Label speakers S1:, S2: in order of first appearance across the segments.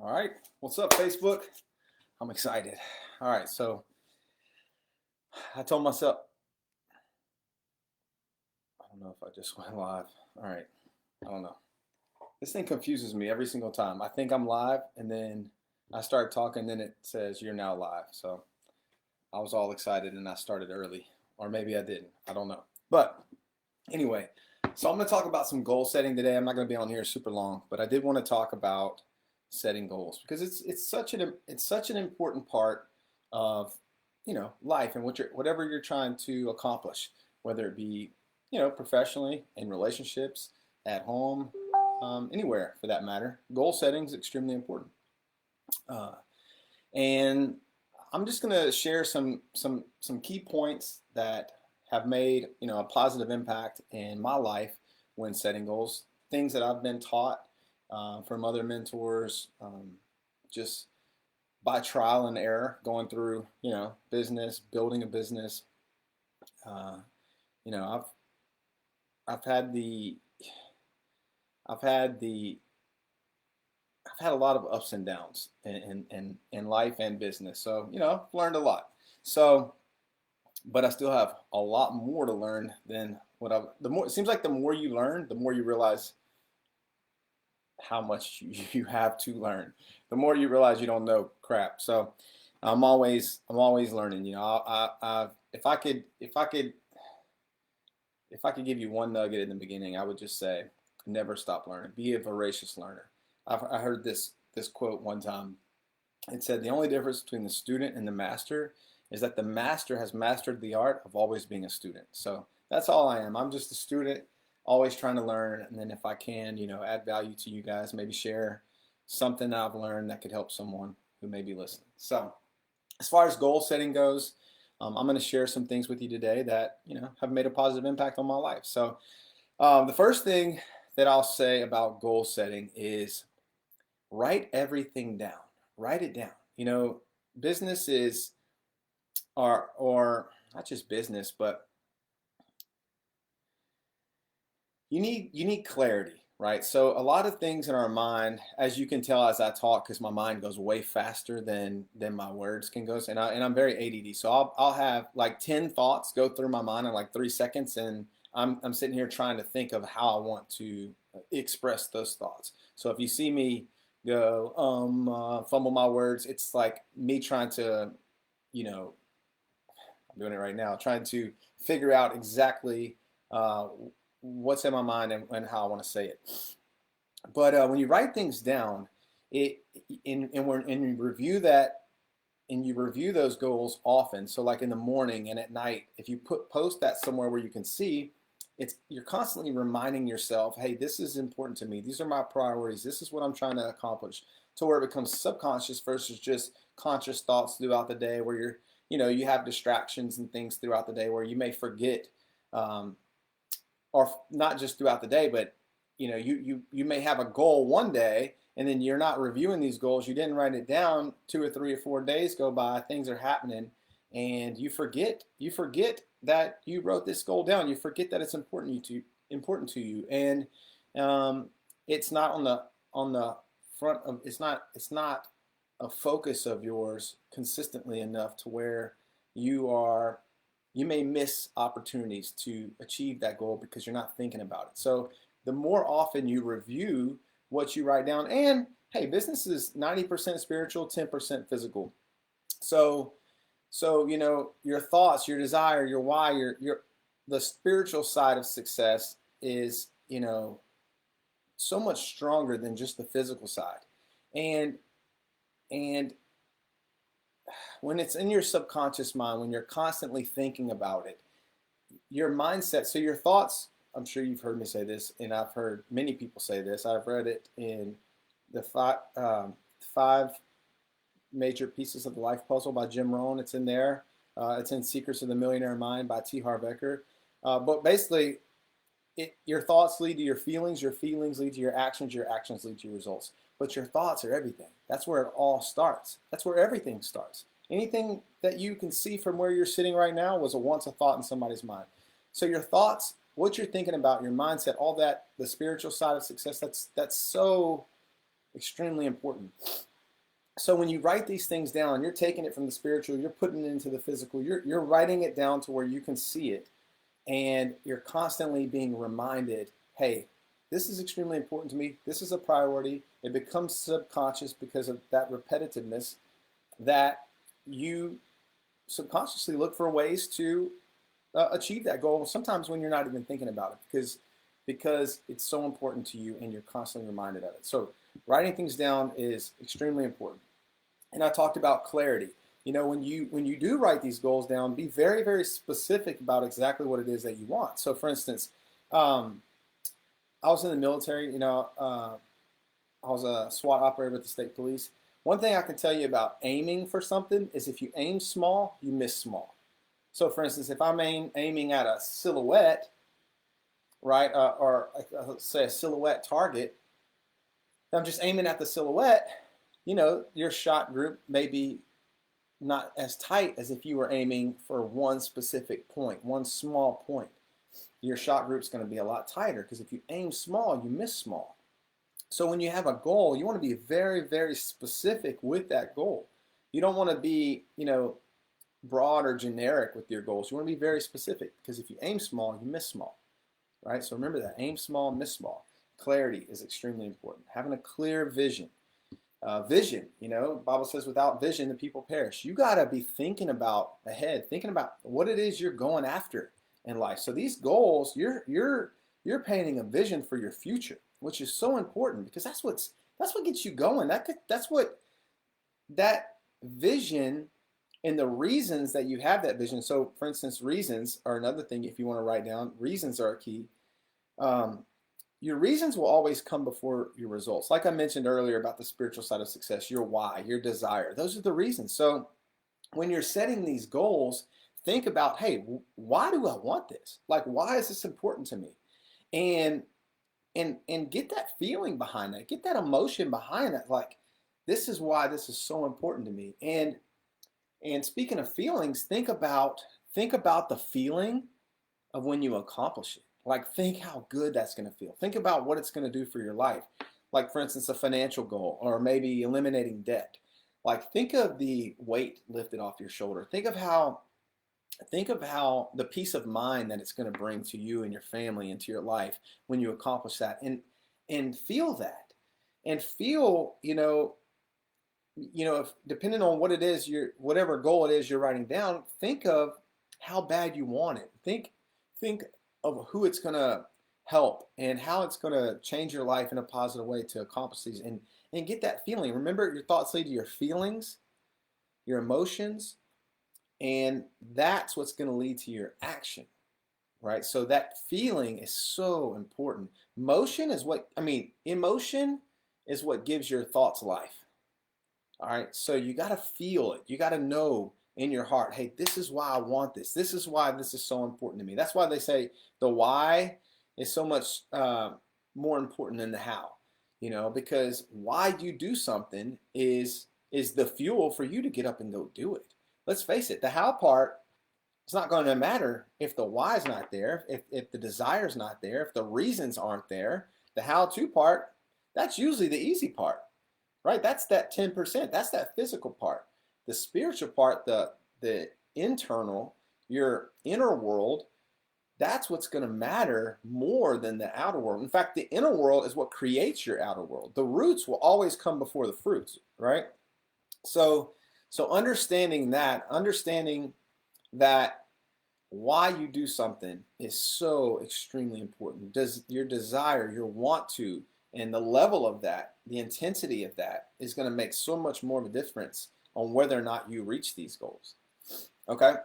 S1: All right, what's up, Facebook? I'm excited. All right, so I told myself, I don't know if I just went live. All right, I don't know. This thing confuses me every single time. I think I'm live, and then I start talking, then it says you're now live. So I was all excited and I started early, or maybe I didn't. I don't know. But anyway, so I'm going to talk about some goal setting today. I'm not going to be on here super long, but I did want to talk about setting goals because it's such an important part of life and whatever you're trying to accomplish, whether it be professionally, in relationships, at home, anywhere for that matter. Goal setting is extremely important, uh, and I'm just going to share some key points that have made a positive impact in my life when setting goals. Things that I've been taught from other mentors, just by trial and error, going through business, building a business. Uh, you know, I've had the I've had the I've had a lot of ups and downs in life and business. So I've learned a lot. So but I still have a lot more to learn than what I've. The more it seems like the more you learn, the more you realize how much you have to learn. The more you realize you don't know crap. So I'm always learning. If I could give you one nugget in the beginning, I would just say never stop learning. Be a voracious learner. I heard this quote one time. It said the only difference between the student and the master is that the master has mastered the art of always being a student. So that's all I am. I'm just a student, always trying to learn. And then if I can, add value to you guys, maybe share something I've learned that could help someone who may be listening. So as far as goal setting goes, I'm going to share some things with you today that have made a positive impact on my life. So the first thing that I'll say about goal setting is write everything down. Write it down. Business is, or not just business, but you need clarity, right? So a lot of things in our mind, as you can tell as I talk, because my mind goes way faster than my words can go. And I'm very ADD, so I'll have like 10 thoughts go through my mind in like 3 seconds, and I'm sitting here trying to think of how I want to express those thoughts. So if you see me go fumble my words, it's like me trying to, you know, I'm doing it right now, trying to figure out exactly uh, what's in my mind and how I want to say it. But when you write things down, it and you review that and you review those goals often. So like in the morning and at night, if you post that somewhere where you can see, you're constantly reminding yourself, hey, this is important to me. These are my priorities. This is what I'm trying to accomplish. To where it becomes subconscious versus just conscious thoughts throughout the day, where you have distractions and things throughout the day where you may forget, um, or not just throughout the day, but you may have a goal one day and then you're not reviewing these goals. You didn't write it down. 2 or 3 or 4 days go by, things are happening, and you forget that you wrote this goal down. You forget that it's important to you, and it's not on the front of it's not a focus of yours consistently enough to where you may miss opportunities to achieve that goal because you're not thinking about it. So the more often you review what you write down, and hey, business is 90% spiritual, 10% physical. So your thoughts, your desire, your why, your the spiritual side of success is so much stronger than just the physical side. And and when it's in your subconscious mind, when you're constantly thinking about it, your mindset, so your thoughts, I'm sure you've heard me say this, and I've heard many people say this. I've read it in the five major pieces of the life puzzle by Jim Rohn. It's in there. It's in Secrets of the Millionaire Mind by T. Harv Eker. But basically, your thoughts lead to your feelings lead to your actions lead to your results. But your thoughts are everything. That's where it all starts. That's where everything starts. Anything that you can see from where you're sitting right now was once a thought in somebody's mind. So your thoughts, what you're thinking about, your mindset, all that, the spiritual side of success, that's so extremely important. So when you write these things down, you're taking it from the spiritual, you're putting it into the physical, you're writing it down to where you can see it, and you're constantly being reminded, hey, this is extremely important to me. This is a priority. It becomes subconscious because of that repetitiveness, that you subconsciously look for ways to achieve that goal. Sometimes when you're not even thinking about it, because it's so important to you and you're constantly reminded of it. So writing things down is extremely important. And I talked about clarity. You know, when you do write these goals down, be very, very specific about exactly what it is that you want. So for instance, um, I was in the military, I was a SWAT operator with the state police. One thing I can tell you about aiming for something is if you aim small, you miss small. So for instance, if I'm aiming at a silhouette, right, or let's say a silhouette target, I'm just aiming at the silhouette, your shot group may be not as tight as if you were aiming for one specific point, one small point. Your shot group's going to be a lot tighter because if you aim small, you miss small. So when you have a goal, you want to be very, very specific with that goal. You don't want to be, broad or generic with your goals. You want to be very specific because if you aim small, you miss small, right? So remember that, aim small, miss small. Clarity is extremely important. Having a clear vision. Vision, the Bible says without vision, the people perish. You got to be thinking about ahead, thinking about what it is you're going after in life. So these goals, you're painting a vision for your future, which is so important because that's what gets you going. That's what that vision and the reasons that you have that vision. So, for instance, reasons are another thing. If you want to write down, reasons are a key. Um, your reasons will always come before your results. Like I mentioned earlier about the spiritual side of success, your why, your desire. Those are the reasons. So, when you're setting these goals, think about, hey, why do I want this? Like, why is this important to me? And and get that feeling behind that, get that emotion behind that. Like, this is why this is so important to me. And speaking of feelings, think about the feeling of when you accomplish it. Like, think how good that's going to feel. Think about what it's going to do for your life. Like, for instance, a financial goal or maybe eliminating debt. Like, think of the weight lifted off your shoulder. Think of how the peace of mind that it's going to bring to you and your family and to your life when you accomplish that, and feel that, and feel, if depending on what it is, whatever goal it is you're writing down, think of how bad you want it. Think of who it's going to help and how it's going to change your life in a positive way to accomplish these, and get that feeling. Remember, your thoughts lead to your feelings, your emotions, and that's what's going to lead to your action, right? So that feeling is so important. Emotion is what gives your thoughts life. All right. So you got to feel it. You got to know in your heart, hey, this is why I want this. This is why this is so important to me. That's why they say the why is so much more important than the how, because why you do something is the fuel for you to get up and go do it. Let's face it, the how part, it's not going to matter if the why is not there, if the desire is not there, if the reasons aren't there. The how to part, that's usually the easy part, right? That's that 10%. That's that physical part. The spiritual part, the internal, your inner world, that's what's going to matter more than the outer world. In fact, the inner world is what creates your outer world. The roots will always come before the fruits, right? So, understanding that why you do something is so extremely important. Does your desire, your want to, and the level of that, the intensity of that is going to make so much more of a difference on whether or not you reach these goals. Okay?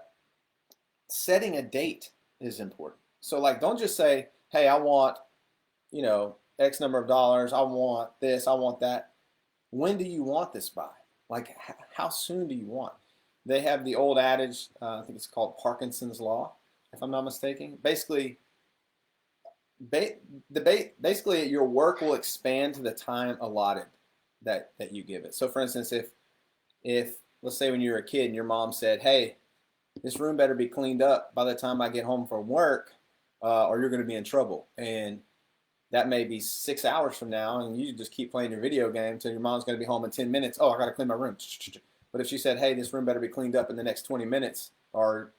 S1: Setting a date is important. So, like, don't just say, hey, I want, X number of dollars. I want this. I want that. When do you want this by? Like, how soon do you want? They have the old adage, I think it's called Parkinson's Law, if I'm not mistaken. Basically, basically your work will expand to the time allotted that you give it. So, for instance, if let's say when you were a kid and your mom said, hey, this room better be cleaned up by the time I get home from work, or you're going to be in trouble. And that may be 6 hours from now, and you just keep playing your video game till your mom's going to be home in 10 minutes. Oh, I got to clean my room. But if she said, hey, this room better be cleaned up in the next 20 minutes, or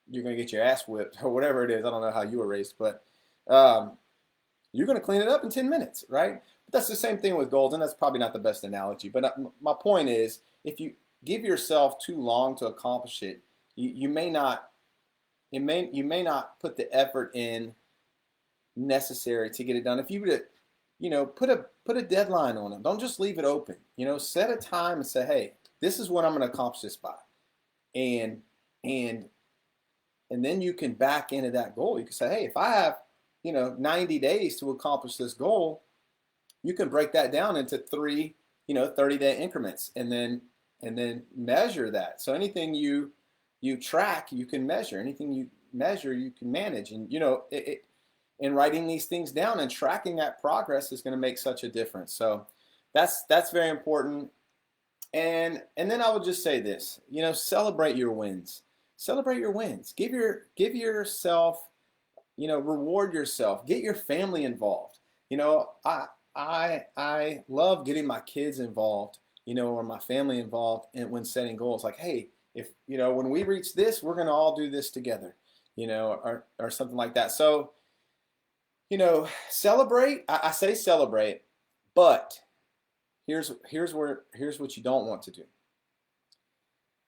S1: you're going to get your ass whipped, or whatever it is. I don't know how you were raised, but you're going to clean it up in 10 minutes, right? But that's the same thing with goals, and that's probably not the best analogy. But my point is, if you give yourself too long to accomplish it, you may not put the effort in necessary to get it done. If you would, put a deadline on it. Don't just leave it open. Set a time and say, hey, this is when I'm going to accomplish this by, and and then you can back into that goal. You can say, hey, if I have 90 days to accomplish this goal, you can break that down into 3 30-day increments, and then measure that. So anything you track, you can measure. Anything you measure, you can manage. And and writing these things down and tracking that progress is going to make such a difference. So that's very important. And then I would just say this, celebrate your wins. Celebrate your wins. Give yourself, reward yourself. Get your family involved. I love getting my kids involved, or my family involved when setting goals. Like, hey, if when we reach this, we're going to all do this together, or something like that. So, celebrate. I say celebrate, but here's what you don't want to do.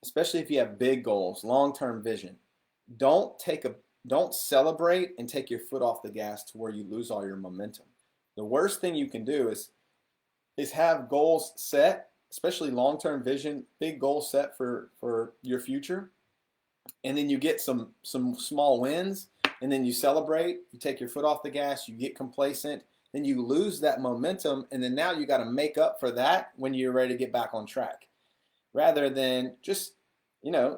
S1: Especially if you have big goals, long-term vision. Don't celebrate and take your foot off the gas to where you lose all your momentum. The worst thing you can do is have goals set, especially long-term vision, big goals set for your future, and then you get some small wins, and then you celebrate, you take your foot off the gas, you get complacent, then you lose that momentum, and then now you got to make up for that when you're ready to get back on track. Rather than just,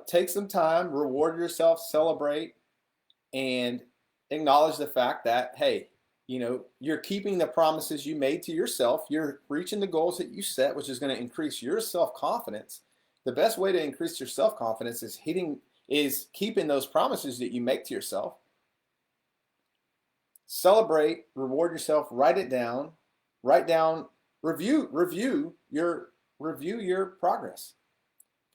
S1: take some time, reward yourself, celebrate, and acknowledge the fact that, hey, you're keeping the promises you made to yourself. You're reaching the goals that you set, which is going to increase your self-confidence. The best way to increase your self-confidence is keeping those promises that you make to yourself. Celebrate, reward yourself, write down, review your progress.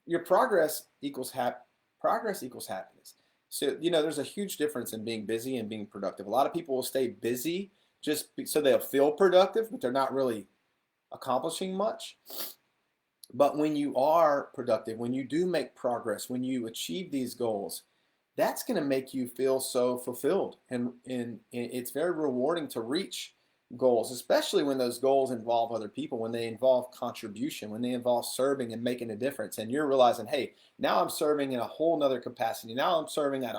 S1: Your progress equals happiness. So, there's a huge difference in being busy and being productive. A lot of people will stay busy just so they'll feel productive, but they're not really accomplishing much. But when you are productive, when you do make progress, when you achieve these goals, that's going to make you feel so fulfilled. And it's very rewarding to reach goals, especially when those goals involve other people, when they involve contribution, when they involve serving and making a difference. And you're realizing, hey, now I'm serving in a whole nother capacity. Now I'm serving at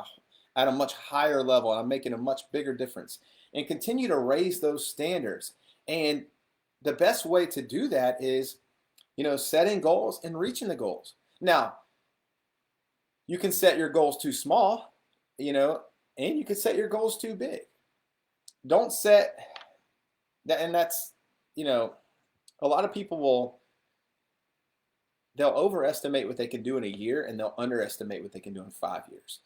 S1: a much higher level, and I'm making a much bigger difference. And continue to raise those standards. And the best way to do that is, setting goals and reaching the goals. Now, you can set your goals too small, and you can set your goals too big. Don't set that, and that's, a lot of people they'll overestimate what they can do in a year, and they'll underestimate what they can do in 5 years.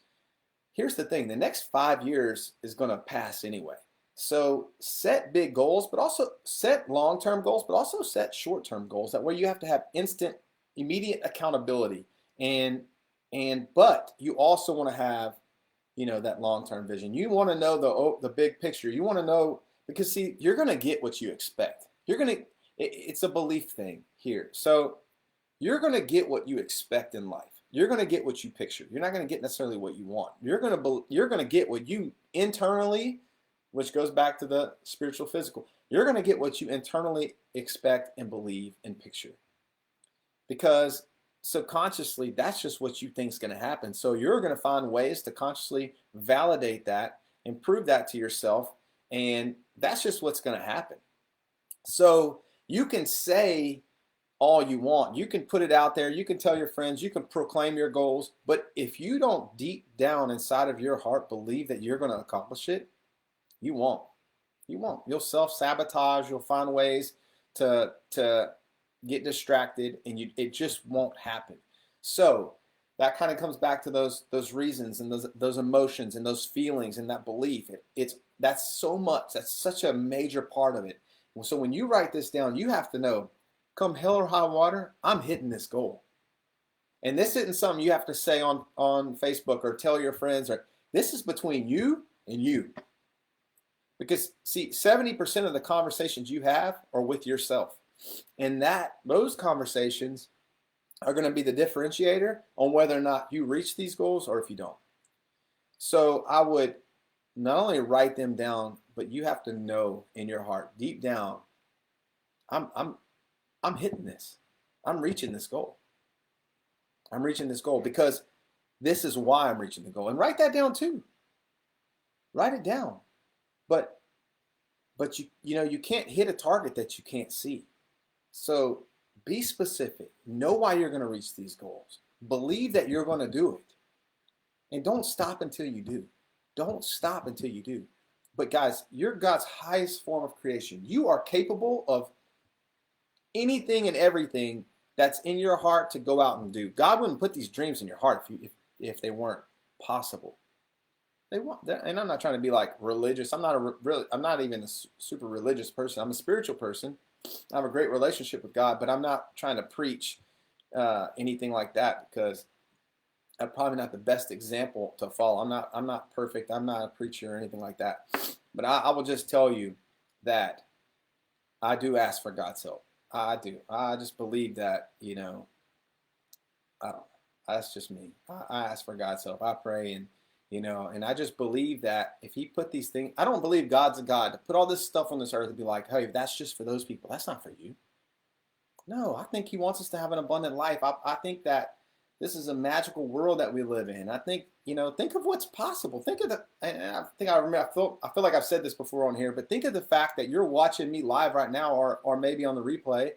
S1: Here's the thing, the next 5 years is going to pass anyway. So set big goals, but also set long-term goals, but also set short-term goals. That way you have to have immediate accountability. But you also want to have, that long-term vision. You want to know the big picture. You want to know, because see, you're going to get what you expect. It's a belief thing here. So you're going to get what you expect in life. You're going to get what you picture. You're not going to get necessarily what you want. You're going to get what you internally, which goes back to the spiritual physical. You're going to get what you internally expect and believe and picture. Because subconsciously, that's just what you think is going to happen. So you're going to find ways to consciously validate that and prove that to yourself. And that's just what's going to happen. So you can say all you want. You can put it out there. You can tell your friends. You can proclaim your goals. But if you don't deep down inside of your heart believe that you're going to accomplish it, you won't. You won't. You'll self-sabotage. You'll find ways to get distracted, and it just won't happen. So that kind of comes back to those reasons and those emotions and those feelings and that belief. It's That's so much. That's such a major part of it. So when you write this down, you have to know, come hell or high water, I'm hitting this goal. And this isn't something you have to say on Facebook or tell your friends. Or this is between you and you. Because see, 70% of the conversations you have are with yourself. And those conversations are going to be the differentiator on whether or not you reach these goals or if you don't. So I would not only write them down, but you have to know in your heart, deep down, I'm hitting this. I'm reaching this goal. I'm reaching this goal because this is why I'm reaching the goal. And write that down too. Write it down. But you can't hit a target that you can't see. So be specific. Know why you're going to reach these goals. Believe that you're going to do it. And don't stop until you do. Don't stop until you do. But guys, you're God's highest form of creation. You are capable of anything and everything that's in your heart to go out and do. God wouldn't put these dreams in your heart if they weren't possible. And I'm not trying to be like religious. I'm not even a super religious person. I'm a spiritual person. I have a great relationship with God, but I'm not trying to preach anything like that because I'm probably not the best example to follow. I'm not perfect. I'm not a preacher or anything like that. But I will just tell you that I do ask for God's help. I do. I just believe that, I don't know. That's just me. I ask for God's help. I pray and I just believe that if he put these things, I don't believe God's a God to put all this stuff on this earth and be like, hey, that's just for those people. That's not for you. No, I think he wants us to have an abundant life. I think that this is a magical world that we live in. I think, think of what's possible. Think of and I think I feel like I've said this before on here, but think of the fact that you're watching me live right now or maybe on the replay.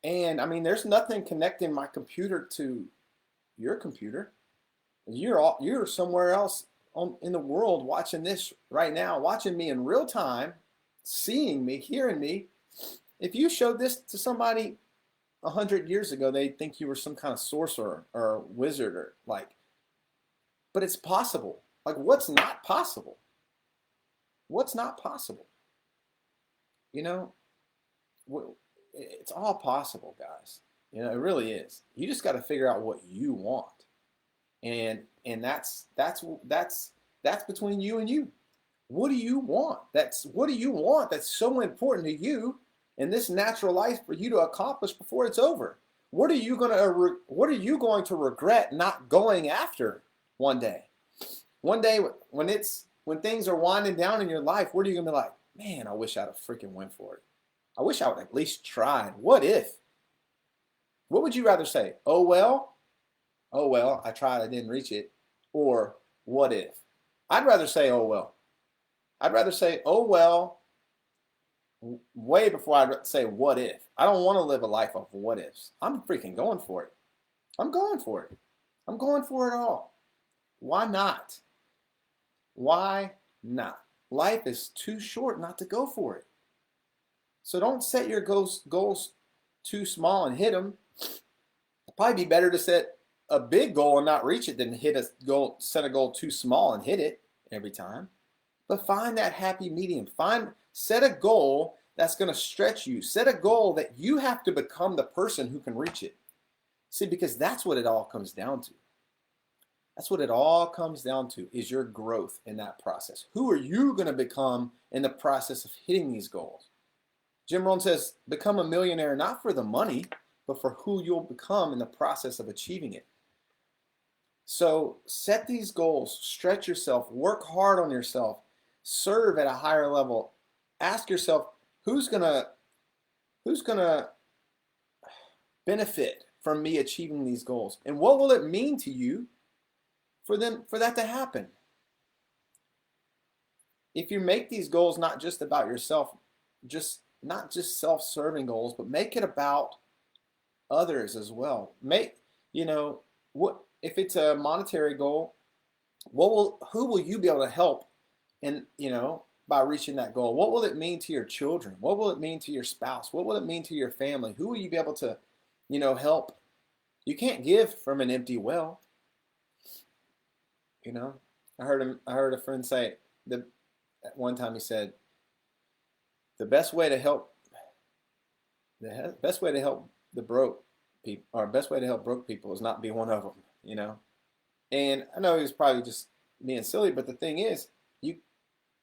S1: And I mean, there's nothing connecting my computer to your computer. You're somewhere else in the world watching this right now, watching me in real time, seeing me, hearing me. If you showed this to somebody 100 years ago, they'd think you were some kind of sorcerer or wizard or but it's possible. Like, what's not possible? What's not possible? It's all possible, guys. It really is. You just got to figure out what you want. And that's between you and you. What do you want? What do you want that's so important to you in this natural life for you to accomplish before it's over? What are you going to regret not going after one day? One day when things are winding down in your life, what are you going to be like? Man, I wish I'd have freaking went for it. I wish I would at least tried. What if? What would you rather say? Oh well, I tried, I didn't reach it. Or what if? I'd rather say, oh well. I'd rather say, oh well, way before I'd say, what if? I don't want to live a life of what ifs. I'm freaking going for it. I'm going for it. I'm going for it all. Why not? Why not? Life is too short not to go for it. So don't set your goals too small and hit them. It'd probably be better to set a big goal and not reach it than set a goal too small and hit it every time. But find that happy medium. Set a goal that's going to stretch you. Set a goal that you have to become the person who can reach it. See, because that's what it all comes down to. That's what it all comes down to, is your growth in that process. Who are you going to become in the process of hitting these goals? Jim Rohn says, become a millionaire not for the money, but for who you'll become in the process of achieving it. So set these goals, stretch yourself, work hard on yourself, serve at a higher level. Ask yourself, who's gonna benefit from me achieving these goals? And what will it mean to you for that to happen? If you make these goals not just about yourself, not just self-serving goals, but make it about others as well. What if it's a monetary goal, who will you be able to help by reaching that goal? What will it mean to your children? What will it mean to your spouse? What will it mean to your family? Who will you be able to, help? You can't give from an empty well. I heard a friend say, the at one time he said the best way to help the best way to help the broke people, or best way to help broke people, is not be one of them. You know, and I know he was probably just being silly, but the thing is, you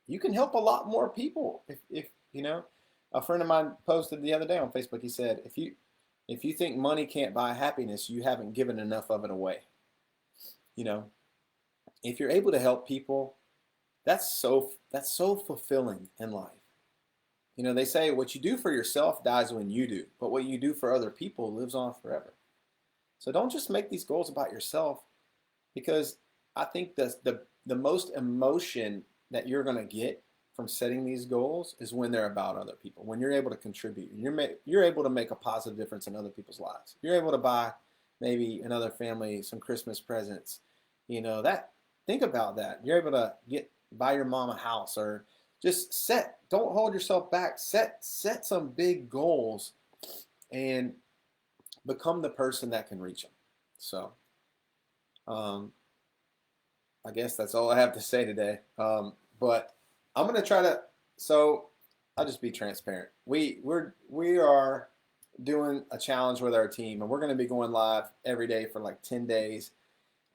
S1: you can help a lot more people if you know. A friend of mine posted the other day on Facebook. He said, if you think money can't buy happiness, you haven't given enough of it away. You know, if you're able to help people, that's so fulfilling in life. You know, they say what you do for yourself dies when you do, but what you do for other people lives on forever. So don't just make these goals about yourself, because I think the most emotion that you're going to get from setting these goals is when they're about other people. When you're able to contribute, you're able to make a positive difference in other people's lives. You're able to buy maybe another family some Christmas presents. You know that. Think about that. You're able to buy your mom a house, or just set. Don't hold yourself back. Set some big goals, and become the person that can reach them. So, um, I guess that's all I have to say today. But I'm gonna try to. So I'll just be transparent. We are doing a challenge with our team, and we're gonna be going live every day for like 10 days.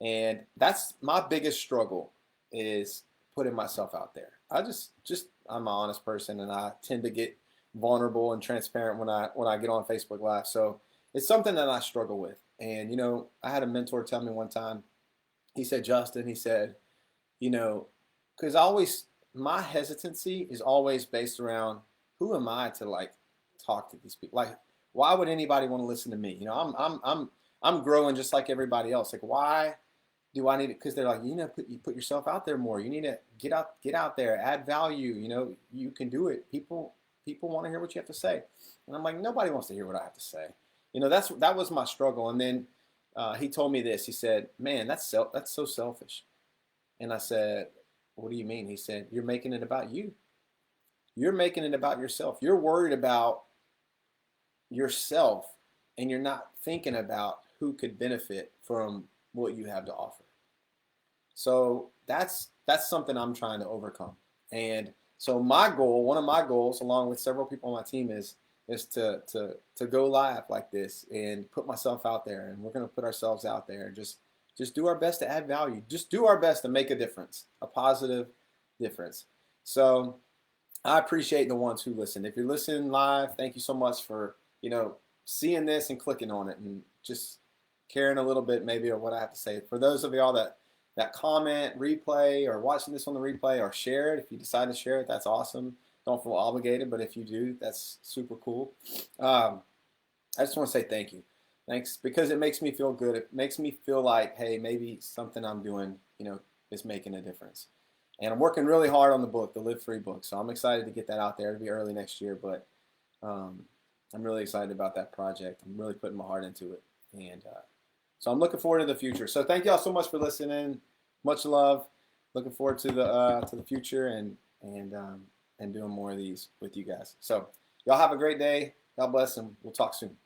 S1: And that's my biggest struggle, is putting myself out there. I'm an honest person, and I tend to get vulnerable and transparent when I get on Facebook Live. So it's something that I struggle with. And I had a mentor tell me one time. He said, Justin, he said, you know, because my hesitancy is always based around, who am I to like talk to these people? Like, why would anybody want to listen to me? I'm growing just like everybody else. Like, why do I need it? Because they're like, you put yourself out there more. You need to get out there, add value. You can do it. People want to hear what you have to say. And I'm like, nobody wants to hear what I have to say. That was my struggle. And then he told me this. He said, man, that's so selfish. And I said, what do you mean? He said, you're making it about you. You're making it about yourself. You're worried about yourself, and you're not thinking about who could benefit from what you have to offer. So that's something I'm trying to overcome. And so one of my goals, along with several people on my team, is to go live like this and put myself out there. And we're going to put ourselves out there and just do our best to add value. Just do our best to make a difference, a positive difference. So I appreciate the ones who listen. If you're listening live, thank you so much for, seeing this and clicking on it and just caring a little bit maybe of what I have to say. For those of y'all that comment, replay, or watching this on the replay, or share it, if you decide to share it, that's awesome. Don't feel obligated, but if you do, that's super cool. I just want to say thank you. Thanks, because it makes me feel good. It makes me feel like, hey, maybe something I'm doing, is making a difference. And I'm working really hard on the book, the Live Free book. So I'm excited to get that out there. It'll be early next year, but I'm really excited about that project. I'm really putting my heart into it. And so I'm looking forward to the future. So thank y'all so much for listening. Much love. Looking forward to the future and doing more of these with you guys. So y'all have a great day. God bless, and we'll talk soon.